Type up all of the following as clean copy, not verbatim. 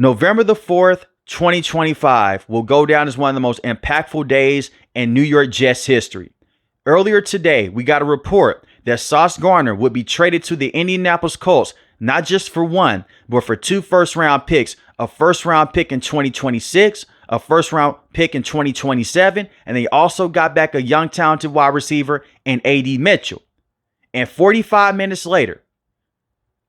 November the 4th, 2025 will go down as one of the most impactful days in New York Jets history. Earlier today, we got a report that Sauce Gardner would be traded to the Indianapolis Colts, not just for one, but for 2 first-round picks, a first-round pick in 2026, a first-round pick in 2027, and they also got back a young, talented wide receiver in A.D. Mitchell. And 45 minutes later,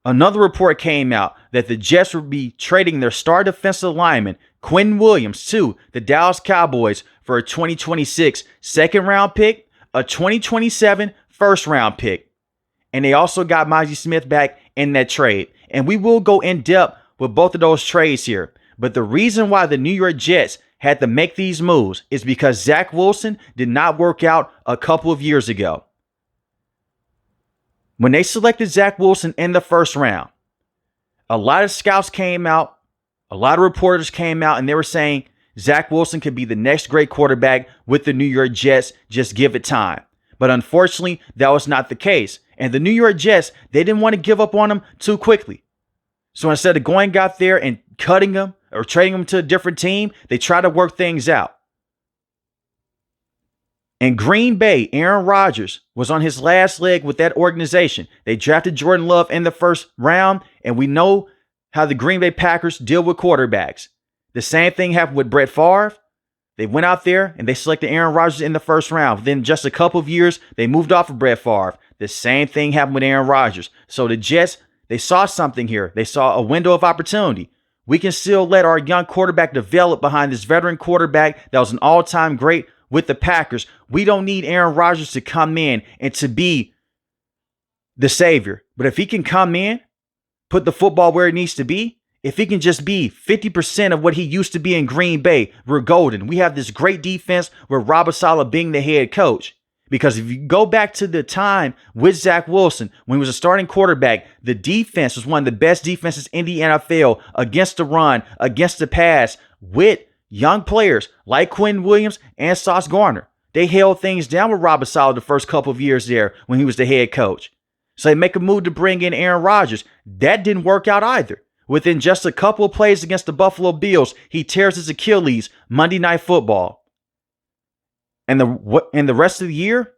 another report came out that the Jets would be trading their star defensive lineman, Quinn Williams, to the Dallas Cowboys for a 2026 second-round pick, a 2027 first-round pick. And they also got Mozzie Smith back in that trade. And we will go in depth with both of those trades here. But the reason why the New York Jets had to make these moves is because Zach Wilson did not work out a couple of years ago. When they selected Zach Wilson in the first round, a lot of scouts came out, a lot of reporters came out, and they were saying Zach Wilson could be the next great quarterback with the New York Jets. Just give it time. But unfortunately, that was not the case. And the New York Jets, they didn't want to give up on him too quickly. So instead of going out there and cutting him or trading him to a different team, they tried to work things out. In Green Bay, Aaron Rodgers was on his last leg with that organization. They drafted Jordan Love in the first round, and we know how the Green Bay Packers deal with quarterbacks. The same thing happened with Brett Favre. They went out there and they selected Aaron Rodgers in the first round. Then just a couple of years, they moved off of Brett Favre. The same thing happened with Aaron Rodgers. So the Jets, they saw something here. They saw a window of opportunity. We can still let our young quarterback develop behind this veteran quarterback that was an all-time great with the Packers. We don't need Aaron Rodgers to come in and to be the savior. But if he can come in, put the football where it needs to be, if he can just be 50% of what he used to be in Green Bay, we're golden. We have this great defense with Robert Saleh being the head coach. Because if you go back to the time with Zach Wilson, when he was a starting quarterback, the defense was one of the best defenses in the NFL against the run, against the pass, with young players like Quinn Williams and Sauce Gardner. They held things down with Robert Saleh the first couple of years there when he was the head coach. So they make a move to bring in Aaron Rodgers. That didn't work out either. Within just a couple of plays against the Buffalo Bills, he tears his Achilles Monday Night Football. And the rest of the year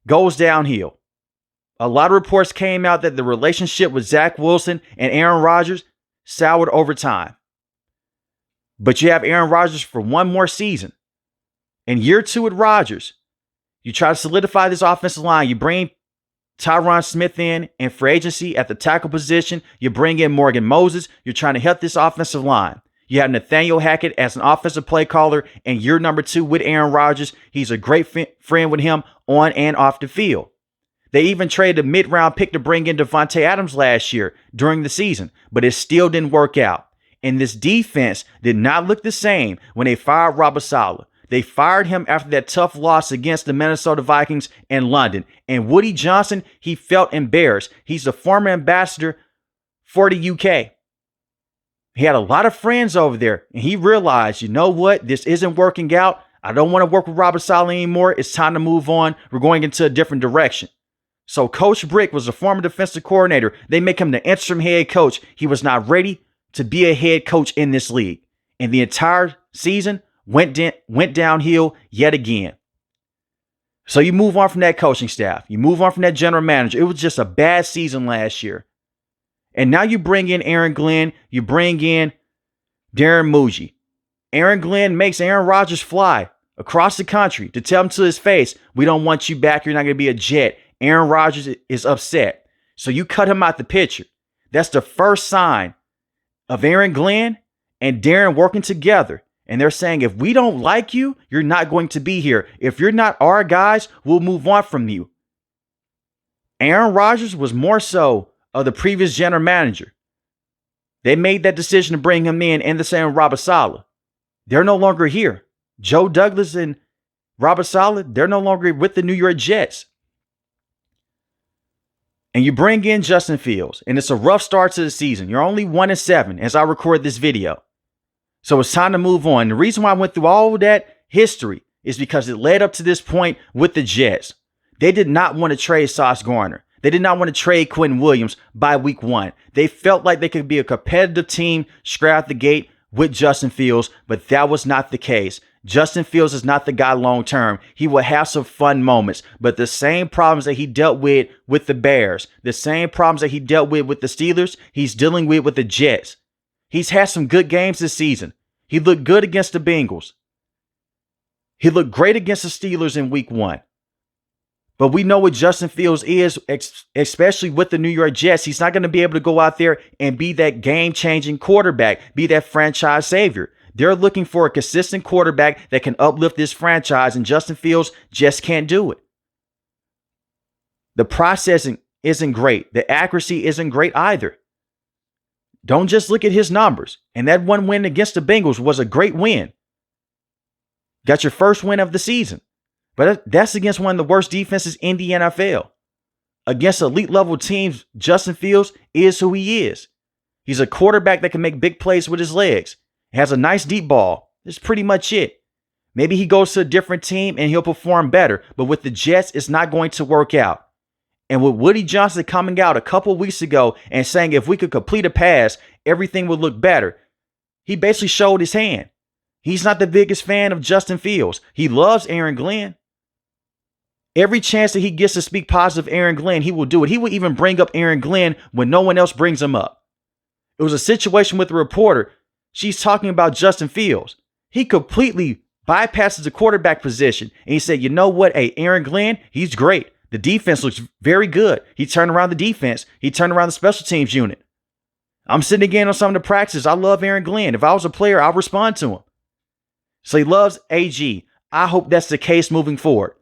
goes downhill. A lot of reports came out that the relationship with Zach Wilson and Aaron Rodgers soured over time. But you have Aaron Rodgers for one more season. In year 2 with Rodgers, you try to solidify this offensive line. You bring Tyron Smith in free agency at the tackle position. You bring in Morgan Moses. You're trying to help this offensive line. You have Nathaniel Hackett as an offensive play caller in year number 2 with Aaron Rodgers. He's a great friend with him on and off the field. They even traded a mid-round pick to bring in Devontae Adams last year during the season, but it still didn't work out. And this defense did not look the same when they fired Robert Saleh. They fired him after that tough loss against the Minnesota Vikings in London. And Woody Johnson, he felt embarrassed. He's the former ambassador for the UK. He had a lot of friends over there, and he realized, you know what? This isn't working out. I don't want to work with Robert Saleh anymore. It's time to move on. We're going into a different direction. So Coach Brick was a former defensive coordinator. They make him the interim head coach. He was not ready to be a head coach in this league. And the entire season went downhill yet again. So you move on from that coaching staff. You move on from that general manager. It was just a bad season last year. And now you bring in Aaron Glenn. You bring in Darren Muji. Aaron Glenn makes Aaron Rodgers fly across the country to tell him to his face, we don't want you back. You're not going to be a Jet. Aaron Rodgers is upset. So you cut him out the picture. That's the first sign of Aaron Glenn and Darren working together. And they're saying, if we don't like you, you're not going to be here. If you're not our guys, we'll move on from you. Aaron Rodgers was more so of the previous general manager. They made that decision to bring him in the same with Robert Saleh. They're no longer here. Joe Douglas and Robert Saleh, they're no longer with the New York Jets. And you bring in Justin Fields, and it's a rough start to the season. You're only 1-7 as I record this video. So it's time to move on. The reason why I went through all of that history is because it led up to this point with the Jets. They did not want to trade Sauce Gardner. They did not want to trade Quentin Williams by week 1. They felt like they could be a competitive team straight out the gate with Justin Fields, but that was not the case. Justin Fields is not the guy long term. He will have some fun moments, but the same problems that he dealt with the Bears, the same problems that he dealt with the Steelers, he's dealing with the Jets. He's had some good games this season. He looked good against the Bengals. He looked great against the Steelers in week 1. But we know what Justin Fields is, especially with the New York Jets. He's not going to be able to go out there and be that game-changing quarterback, be that franchise savior. They're looking for a consistent quarterback that can uplift this franchise, and Justin Fields just can't do it. The processing isn't great. The accuracy isn't great either. Don't just look at his numbers. And that one win against the Bengals was a great win. Got your first win of the season. But that's against one of the worst defenses in the NFL. Against elite level teams, Justin Fields is who he is. He's a quarterback that can make big plays with his legs. He has a nice deep ball. That's pretty much it. Maybe he goes to a different team and he'll perform better. But with the Jets, it's not going to work out. And with Woody Johnson coming out a couple weeks ago and saying if we could complete a pass, everything would look better, he basically showed his hand. He's not the biggest fan of Justin Fields. He loves Aaron Glenn. Every chance that he gets to speak positive of Aaron Glenn, he will do it. He will even bring up Aaron Glenn when no one else brings him up. It was a situation with a reporter. She's talking about Justin Fields. He completely bypasses the quarterback position. And he said, you know what? Hey, Aaron Glenn, he's great. The defense looks very good. He turned around the defense. He turned around the special teams unit. I'm sitting again on some of the practices. I love Aaron Glenn. If I was a player, I'll respond to him. So he loves AG. I hope that's the case moving forward.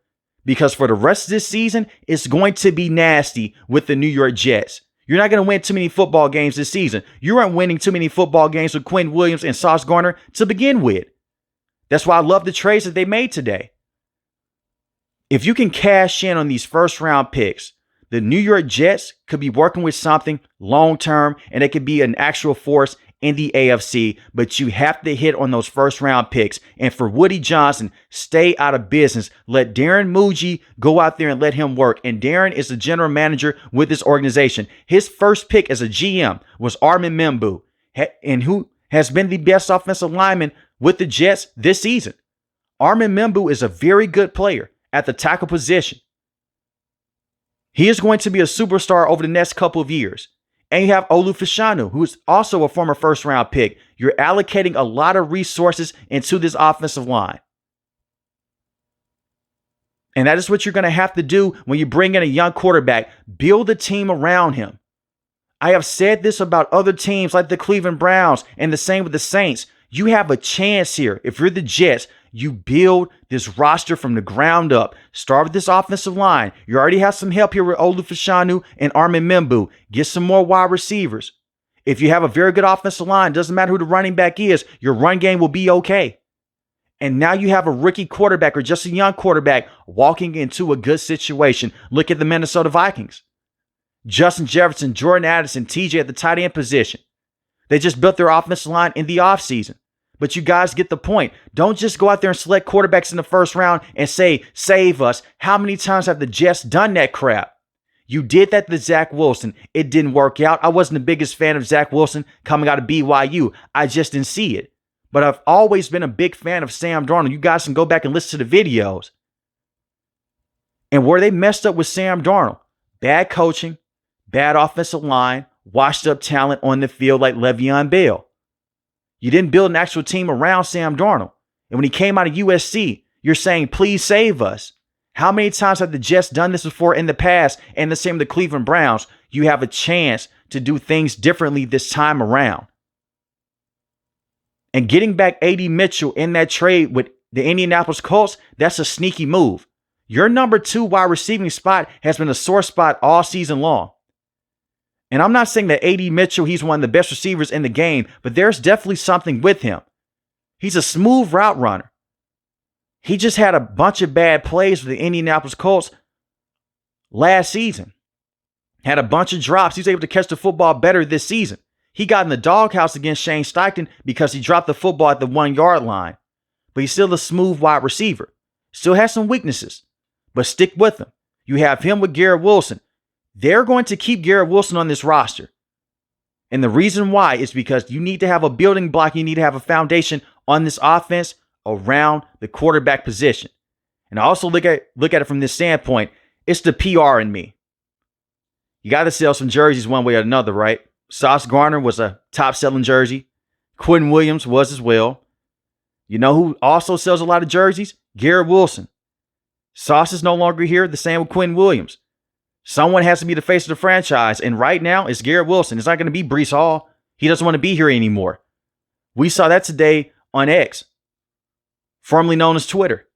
Because for the rest of this season, it's going to be nasty with the New York Jets. You're not going to win too many football games this season. You aren't winning too many football games with Quentin Williams and Sauce Gardner to begin with. That's why I love the trades that they made today. If you can cash in on these first round picks, the New York Jets could be working with something long term, and it could be an actual force in the AFC, but you have to hit on those first round picks. And for Woody Johnson, stay out of business. Let Darren Muji go out there and let him work. And Darren is the general manager with this organization. His first pick as a GM was Armin Membu, and who has been the best offensive lineman with the Jets this season. Armin Membu is a very good player at the tackle position. He is going to be a superstar over the next couple of years. And you have Olu Fashanu, who is also a former first-round pick. You're allocating a lot of resources into this offensive line. And that is what you're going to have to do when you bring in a young quarterback. Build a team around him. I have said this about other teams like the Cleveland Browns and the same with the Saints. You have a chance here. If you're the Jets, you build this roster from the ground up. Start with this offensive line. You already have some help here with Olu Fashanu and Armin Membu. Get some more wide receivers. If you have a very good offensive line, doesn't matter who the running back is, your run game will be okay. And now you have a rookie quarterback or just a young quarterback walking into a good situation. Look at the Minnesota Vikings. Justin Jefferson, Jordan Addison, TJ at the tight end position. They just built their offensive line in the offseason. But you guys get the point. Don't just go out there and select quarterbacks in the first round and say, save us. How many times have the Jets done that crap? You did that to Zach Wilson. It didn't work out. I wasn't the biggest fan of Zach Wilson coming out of BYU. I just didn't see it. But I've always been a big fan of Sam Darnold. You guys can go back and listen to the videos. And where they messed up with Sam Darnold, bad coaching, bad offensive line, washed up talent on the field like Le'Veon Bell. You didn't build an actual team around Sam Darnold. And when he came out of USC, you're saying, please save us. How many times have the Jets done this before in the past? And the same with the Cleveland Browns. You have a chance to do things differently this time around. And getting back A.D. Mitchell in that trade with the Indianapolis Colts, that's a sneaky move. Your number 2 wide receiving spot has been a sore spot all season long. And I'm not saying that A.D. Mitchell, he's one of the best receivers in the game, but there's definitely something with him. He's a smooth route runner. He just had a bunch of bad plays for the Indianapolis Colts last season. Had a bunch of drops. He's able to catch the football better this season. He got in the doghouse against Shane Steichen because he dropped the football at the 1-yard line. But he's still a smooth wide receiver. Still has some weaknesses, but stick with him. You have him with Garrett Wilson. They're going to keep Garrett Wilson on this roster. And the reason why is because you need to have a building block. You need to have a foundation on this offense around the quarterback position. And I also look at it from this standpoint. It's the PR in me. You got to sell some jerseys one way or another, right? Sauce Gardner was a top-selling jersey. Quinn Williams was as well. You know who also sells a lot of jerseys? Garrett Wilson. Sauce is no longer here. The same with Quinn Williams. Someone has to be the face of the franchise, and right now it's Garrett Wilson. It's not going to be Breece Hall. He doesn't want to be here anymore. We saw that today on X, formerly known as Twitter.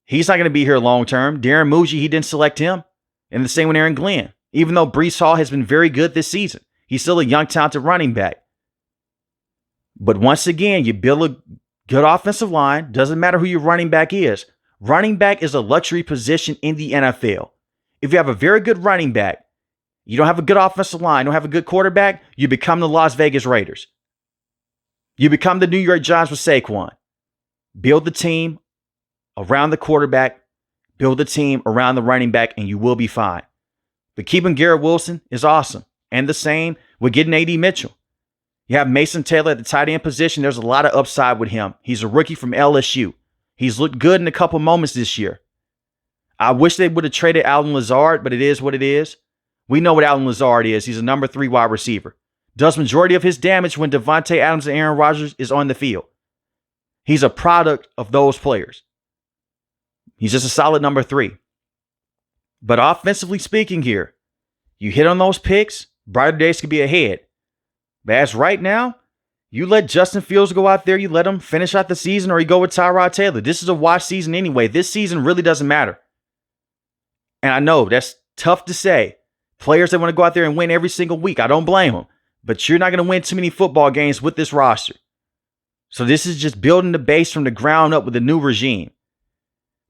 He's not going to be here long term. Darren Muji, he didn't select him. And the same with Aaron Glenn. Even though Breece Hall has been very good this season, he's still a young, talented running back. But once again, you build a good offensive line. Doesn't matter who your running back is. Running back is a luxury position in the NFL. If you have a very good running back, you don't have a good offensive line, don't have a good quarterback, you become the Las Vegas Raiders. You become the New York Giants with Saquon. Build the team around the quarterback, build the team around the running back, and you will be fine. But keeping Garrett Wilson is awesome. And the same with getting A.D. Mitchell. You have Mason Taylor at the tight end position. There's a lot of upside with him. He's a rookie from LSU. He's looked good in a couple moments this year. I wish they would have traded Allen Lazard, but it is what it is. We know what Allen Lazard is. He's a number 3 wide receiver. Does majority of his damage when Devontae Adams and Aaron Rodgers is on the field. He's a product of those players. He's just a solid number 3. But offensively speaking here, you hit on those picks, brighter days could be ahead. But as right now, you let Justin Fields go out there, you let him finish out the season, or you go with Tyrod Taylor. This is a wash season anyway. This season really doesn't matter. And I know that's tough to say. Players that want to go out there and win every single week, I don't blame them. But you're not going to win too many football games with this roster. So this is just building the base from the ground up with a new regime.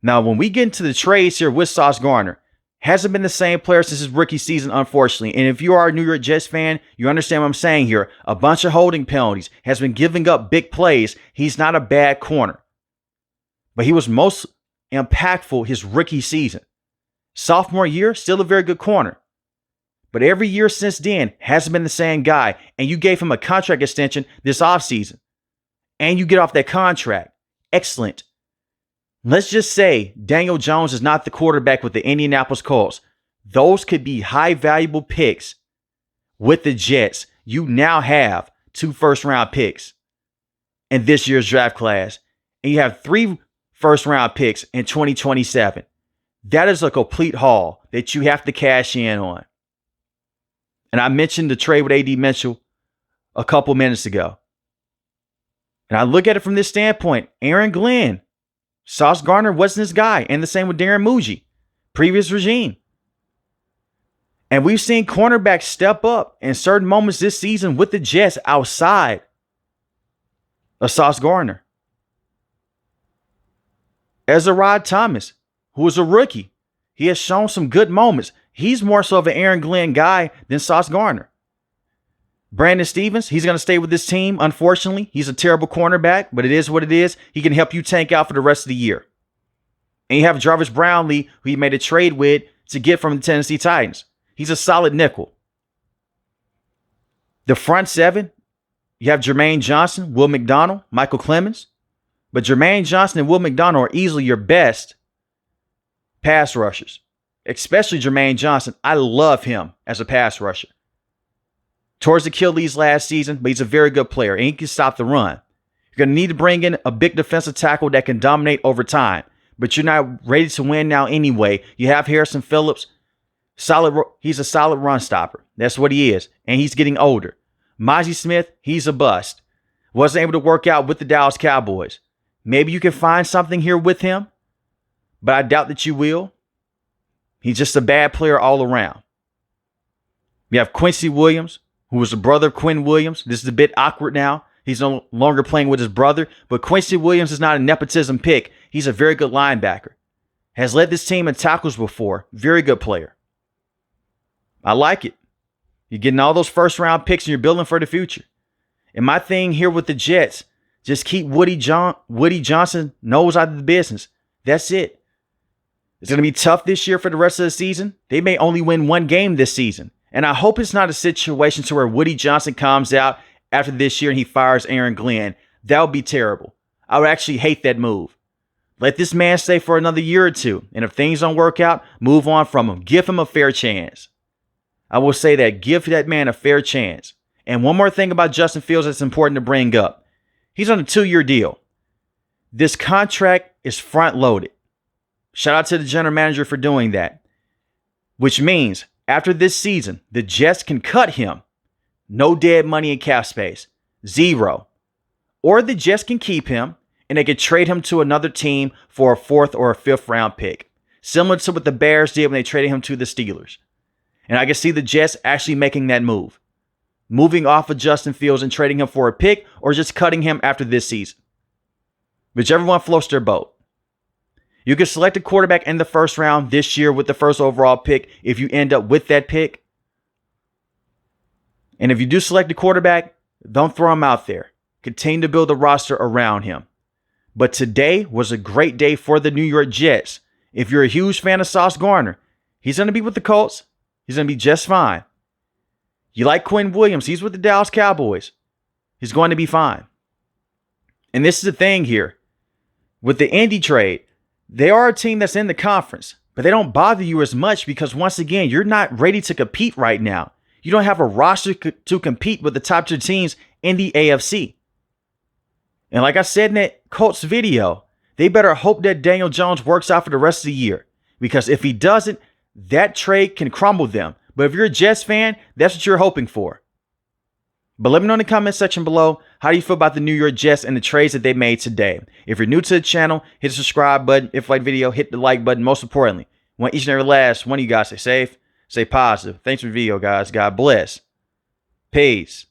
Now, when we get into the trades here with Sauce Gardner, hasn't been the same player since his rookie season, unfortunately. And if you are a New York Jets fan, you understand what I'm saying here. A bunch of holding penalties, has been giving up big plays. He's not a bad corner. But he was most impactful his rookie season. Sophomore year, still a very good corner. But every year since then, hasn't been the same guy. And you gave him a contract extension this offseason. And you get off that contract. Excellent. Let's just say Daniel Jones is not the quarterback with the Indianapolis Colts. Those could be high valuable picks with the Jets. You now have 2 first-round picks in this year's draft class. And you have 3 first-round picks in 2027. That is a complete haul that you have to cash in on. And I mentioned the trade with A.D. Mitchell a couple minutes ago. And I look at it from this standpoint. Aaron Glenn, Sauce Gardner wasn't his guy. And the same with Darren Muji, previous regime. And we've seen cornerbacks step up in certain moments this season with the Jets outside of Sauce Gardner. Ezra Thomas, who is a rookie, he has shown some good moments. He's more so of an Aaron Glenn guy than Sauce Gardner. Brandon Stevens, he's going to stay with this team, unfortunately. He's a terrible cornerback, but it is what it is. He can help you tank out for the rest of the year. And you have Jarvis Brownlee, who he made a trade with to get from the Tennessee Titans. He's a solid nickel. The front 7, you have Jermaine Johnson, Will McDonald, Michael Clemens. But Jermaine Johnson and Will McDonald are easily your best pass rushers, especially Jermaine Johnson. I love him as a pass rusher. Towards Achilles last season, but he's a very good player, and he can stop the run. You're going to need to bring in a big defensive tackle that can dominate over time, but you're not ready to win now anyway. You have Harrison Phillips. He's a solid run stopper. That's what he is, and he's getting older. Mozzie Smith, he's a bust. Wasn't able to work out with the Dallas Cowboys. Maybe you can find something here with him, but I doubt that you will. He's just a bad player all around. You have Quincy Williams, who was the brother of Quinn Williams. This is a bit awkward now. He's no longer playing with his brother, but Quincy Williams is not a nepotism pick. He's a very good linebacker. Has led this team in tackles before. Very good player. I like it. You're getting all those first-round picks and you're building for the future. And my thing here with the Jets, just keep Woody Johnson nose out of the business. That's it. It's going to be tough this year for the rest of the season. They may only win one game this season. And I hope it's not a situation to where Woody Johnson comes out after this year and he fires Aaron Glenn. That would be terrible. I would actually hate that move. Let this man stay for another year or two. And if things don't work out, move on from him. Give him a fair chance. I will say that. Give that man a fair chance. And one more thing about Justin Fields that's important to bring up. He's on a 2-year deal. This contract is front loaded. Shout out to the general manager for doing that. Which means after this season, the Jets can cut him. No dead money in cap space. 0. Or the Jets can keep him and they could trade him to another team for a 4th or a 5th round pick. Similar to what the Bears did when they traded him to the Steelers. And I can see the Jets actually making that move. Moving off of Justin Fields and trading him for a pick or just cutting him after this season. Whichever one floats their boat. You can select a quarterback in the first round this year with the first overall pick if you end up with that pick. And if you do select a quarterback, don't throw him out there. Continue to build a roster around him. But today was a great day for the New York Jets. If you're a huge fan of Sauce Gardner, he's going to be with the Colts. He's going to be just fine. You like Quinn Williams, he's with the Dallas Cowboys. He's going to be fine. And this is the thing here. With the Indy trade, they are a team that's in the conference, but they don't bother you as much because once again, you're not ready to compete right now. You don't have a roster to compete with the top 2 teams in the AFC. And like I said in that Colts video, they better hope that Daniel Jones works out for the rest of the year. Because if he doesn't, that trade can crumble them. But if you're a Jets fan, that's what you're hoping for. But let me know in the comment section below, how do you feel about the New York Jets and the trades that they made today? If you're new to the channel, hit the subscribe button. If you like the video, hit the like button. Most importantly, I want each and every last one of you guys to stay safe, stay positive. Thanks for the video, guys. God bless. Peace.